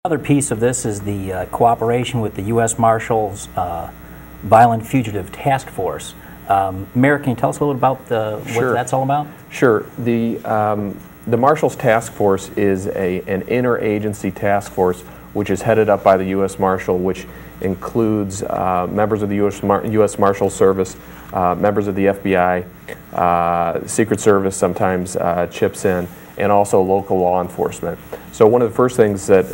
Another piece of this is the cooperation with the U.S. Marshals Violent Fugitive Task Force. Mayor, can you tell us a little about what that's all about? Sure. The Marshals Task Force is an interagency task force which is headed up by the U.S. Marshal, which includes members of the U.S. Marshal Service, members of the FBI, Secret Service sometimes chips in, and also local law enforcement. So one of the first things that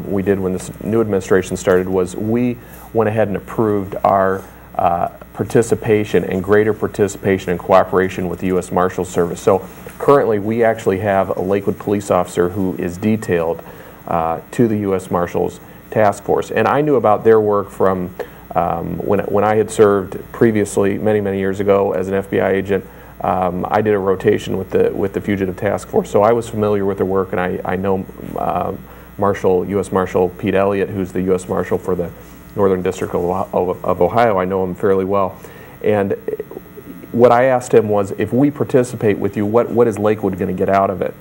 we did when this new administration started was we went ahead and approved our participation and greater participation and cooperation with the U.S. Marshals Service. So currently we actually have a Lakewood police officer who is detailed to the U.S. Marshals Task Force. And I knew about their work from when I had served previously many years ago as an FBI agent. I did a rotation with the Fugitive Task Force, so I was familiar with their work, and I know U.S. Marshal Pete Elliott, who's the U.S. Marshal for the Northern District of Ohio. I know him fairly well. And what I asked him was, if we participate with you, what is Lakewood going to get out of it?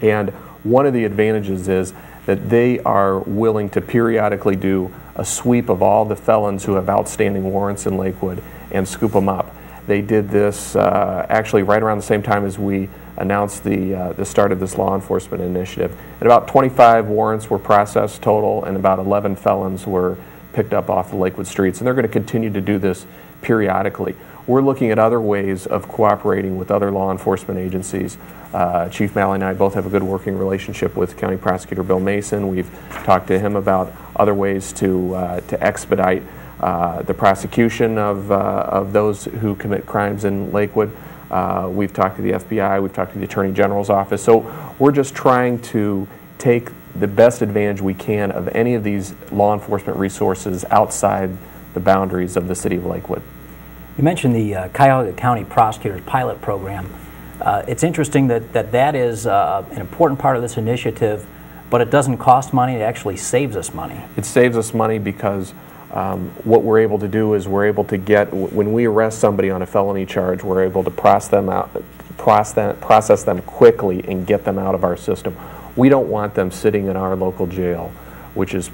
And one of the advantages is that they are willing to periodically do a sweep of all the felons who have outstanding warrants in Lakewood and scoop them up. They did this actually right around the same time as we announced the start of this law enforcement initiative. And about 25 warrants were processed total, and about 11 felons were picked up off the Lakewood streets. And they're going to continue to do this periodically. We're looking at other ways of cooperating with other law enforcement agencies. Chief Malley and I both have a good working relationship with County Prosecutor Bill Mason. We've talked to him about other ways to expedite the prosecution of those who commit crimes in Lakewood. We've talked to the FBI, we've talked to the Attorney General's office. So we're just trying to take the best advantage we can of any of these law enforcement resources outside the boundaries of the city of Lakewood. You mentioned the Cuyahoga County Prosecutor's pilot program. It's interesting that is an important part of this initiative, but it doesn't cost money, it actually saves us money. It saves us money because what we're able to do is we're able to get, when we arrest somebody on a felony charge, we're able to process them quickly and get them out of our system. We don't want them sitting in our local jail, which is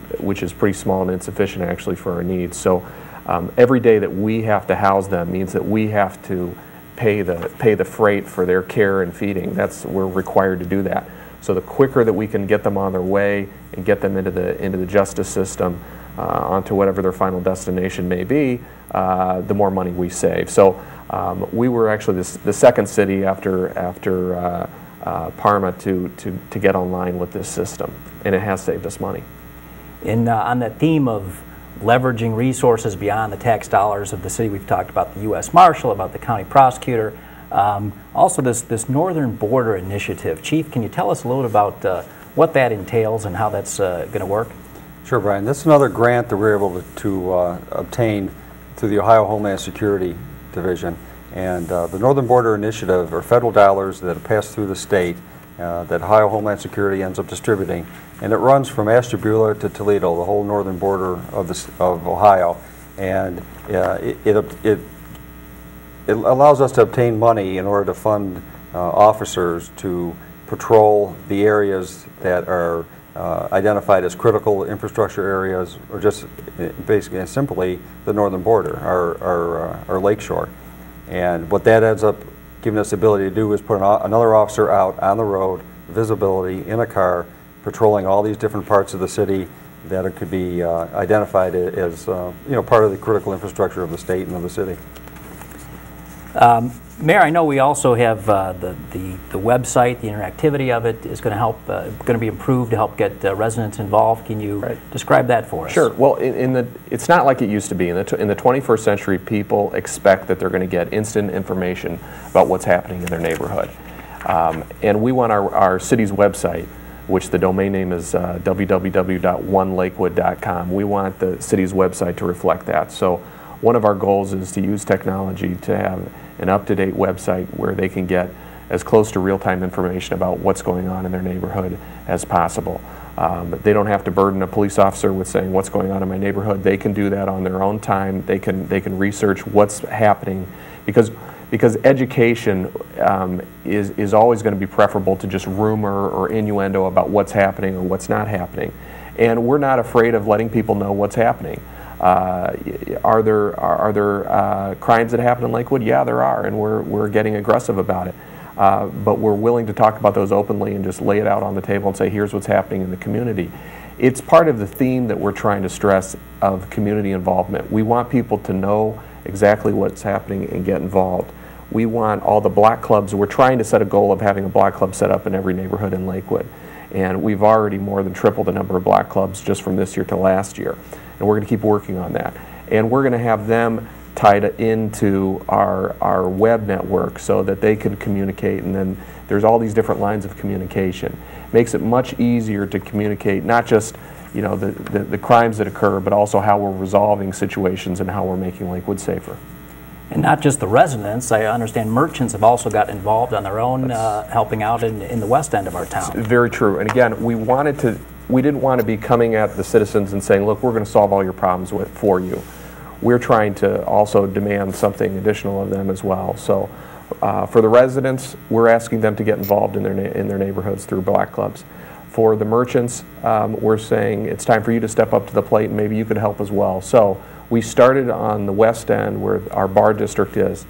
pretty small and insufficient actually for our needs. So every day that we have to house them means that we have to pay the freight for their care and feeding. We're required to do that. So the quicker that we can get them on their way and get them into the justice system, onto whatever their final destination may be, the more money we save. So we were actually the second city after Parma to get online with this system, and it has saved us money. And on that theme of leveraging resources beyond the tax dollars of the city, we've talked about the U.S. Marshal, about the County Prosecutor, also this Northern Border Initiative. Chief, can you tell us a little about what that entails and how that's going to work? Sure, Brian. This is another grant that we're able to obtain through the Ohio Homeland Security Division. And the Northern Border Initiative are federal dollars that pass through the state that Ohio Homeland Security ends up distributing. And it runs from Ashtabula to Toledo, the whole northern border of Ohio. And it allows us to obtain money in order to fund officers to patrol the areas that are identified as critical infrastructure areas, or just basically and simply the northern border, our lakeshore. And what that ends up giving us the ability to do is put another officer out on the road, visibility, in a car, patrolling all these different parts of the city that could be identified as part of the critical infrastructure of the state and of the city. Mayor, I know we also have the website. The interactivity of it is going to help, going to be improved to help get residents involved. Can you describe that for us? Sure. Well, it's not like it used to be. In the 21st century, people expect that they're going to get instant information about what's happening in their neighborhood. And we want our city's website, which the domain name is www.onelakewood.com. We want the city's website to reflect that. So one of our goals is to use technology to have an up-to-date website where they can get as close to real-time information about what's going on in their neighborhood as possible. They don't have to burden a police officer with saying what's going on in my neighborhood. They can do that on their own time. They can research what's happening, because education is always going to be preferable to just rumor or innuendo about what's happening or what's not happening. And we're not afraid of letting people know what's happening. Are there crimes that happen in Lakewood? Yeah, there are, and we're getting aggressive about it. But we're willing to talk about those openly and just lay it out on the table and say, here's what's happening in the community. It's part of the theme that we're trying to stress of community involvement. We want people to know exactly what's happening and get involved. We want all the block clubs. We're trying to set a goal of having a block club set up in every neighborhood in Lakewood. And we've already more than tripled the number of block clubs just from this year to last year. And we're going to keep working on that. And we're going to have them tied into our web network so that they can communicate, and then there's all these different lines of communication. Makes it much easier to communicate not just the crimes that occur, but also how we're resolving situations and how we're making Lakewood safer. And not just the residents, I understand merchants have also got involved on their own, helping out in the west end of our town. Very true. And again, we didn't want to be coming at the citizens and saying, look, we're going to solve all your problems for you. We're trying to also demand something additional of them as well. So for the residents, we're asking them to get involved in their neighborhoods through block clubs. For the merchants, we're saying it's time for you to step up to the plate and maybe you could help as well. So we started on the west end where our bar district is,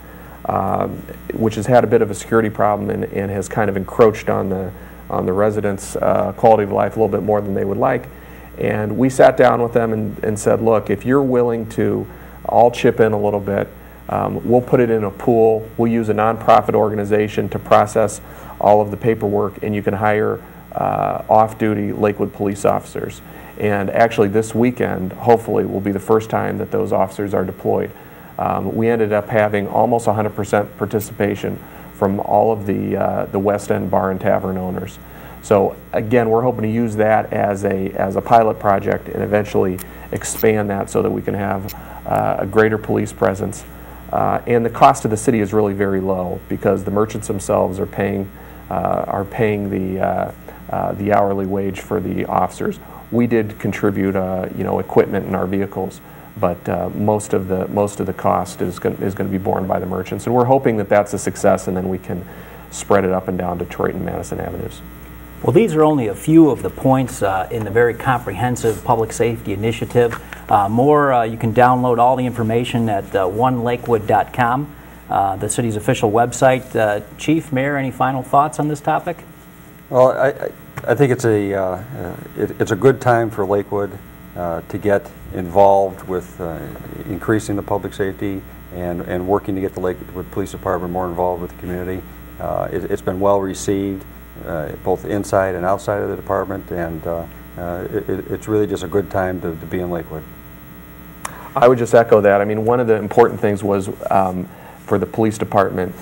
which has had a bit of a security problem and has kind of encroached on the residents' quality of life a little bit more than they would like. And we sat down with them and said, look, if you're willing to all chip in a little bit, we'll put it in a pool. We'll use a nonprofit organization to process all of the paperwork, and you can hire off-duty Lakewood police officers. And actually this weekend, hopefully, will be the first time that those officers are deployed. We ended up having almost 100% participation from all of the West End bar and tavern owners. So again, we're hoping to use that as a pilot project and eventually expand that so that we can have a greater police presence. And the cost to the city is really very low because the merchants themselves are paying the hourly wage for the officers. We did contribute equipment in our vehicles, but most of the cost is going to be borne by the merchants. And we're hoping that that's a success, and then we can spread it up and down Detroit and Madison Avenues. Well, these are only a few of the points in the very comprehensive public safety initiative. You can download all the information at onelakewood.com, the city's official website. Chief, Mayor, any final thoughts on this topic? Well, I think it's a good time for Lakewood to get involved with increasing the public safety and working to get the Lakewood Police Department more involved with the community. It's been well received, both inside and outside of the department, and it's really just a good time to be in Lakewood. I would just echo that. I mean, one of the important things was for the police department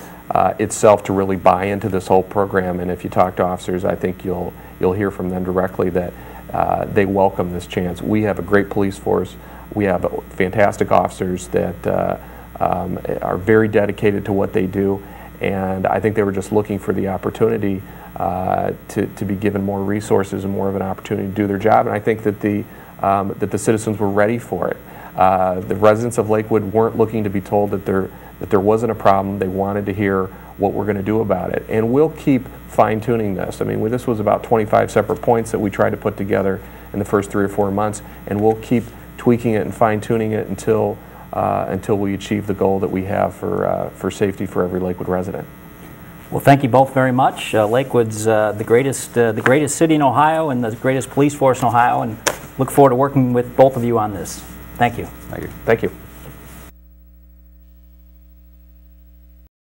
itself to really buy into this whole program, and if you talk to officers, I think you'll hear from them directly that they welcome this chance. We have a great police force. We have fantastic officers that are very dedicated to what they do, and I think they were just looking for the opportunity to be given more resources and more of an opportunity to do their job, and I think that the citizens were ready for it. The residents of Lakewood weren't looking to be told that there wasn't a problem. They wanted to hear what we're going to do about it, and we'll keep fine-tuning this. I mean, this was about 25 separate points that we tried to put together in the first 3 or 4 months, and we'll keep tweaking it and fine-tuning it until we achieve the goal that we have for safety for every Lakewood resident. Well, thank you both very much. Lakewood's the greatest city in Ohio and the greatest police force in Ohio, and look forward to working with both of you on this. Thank you. Thank you. Thank you.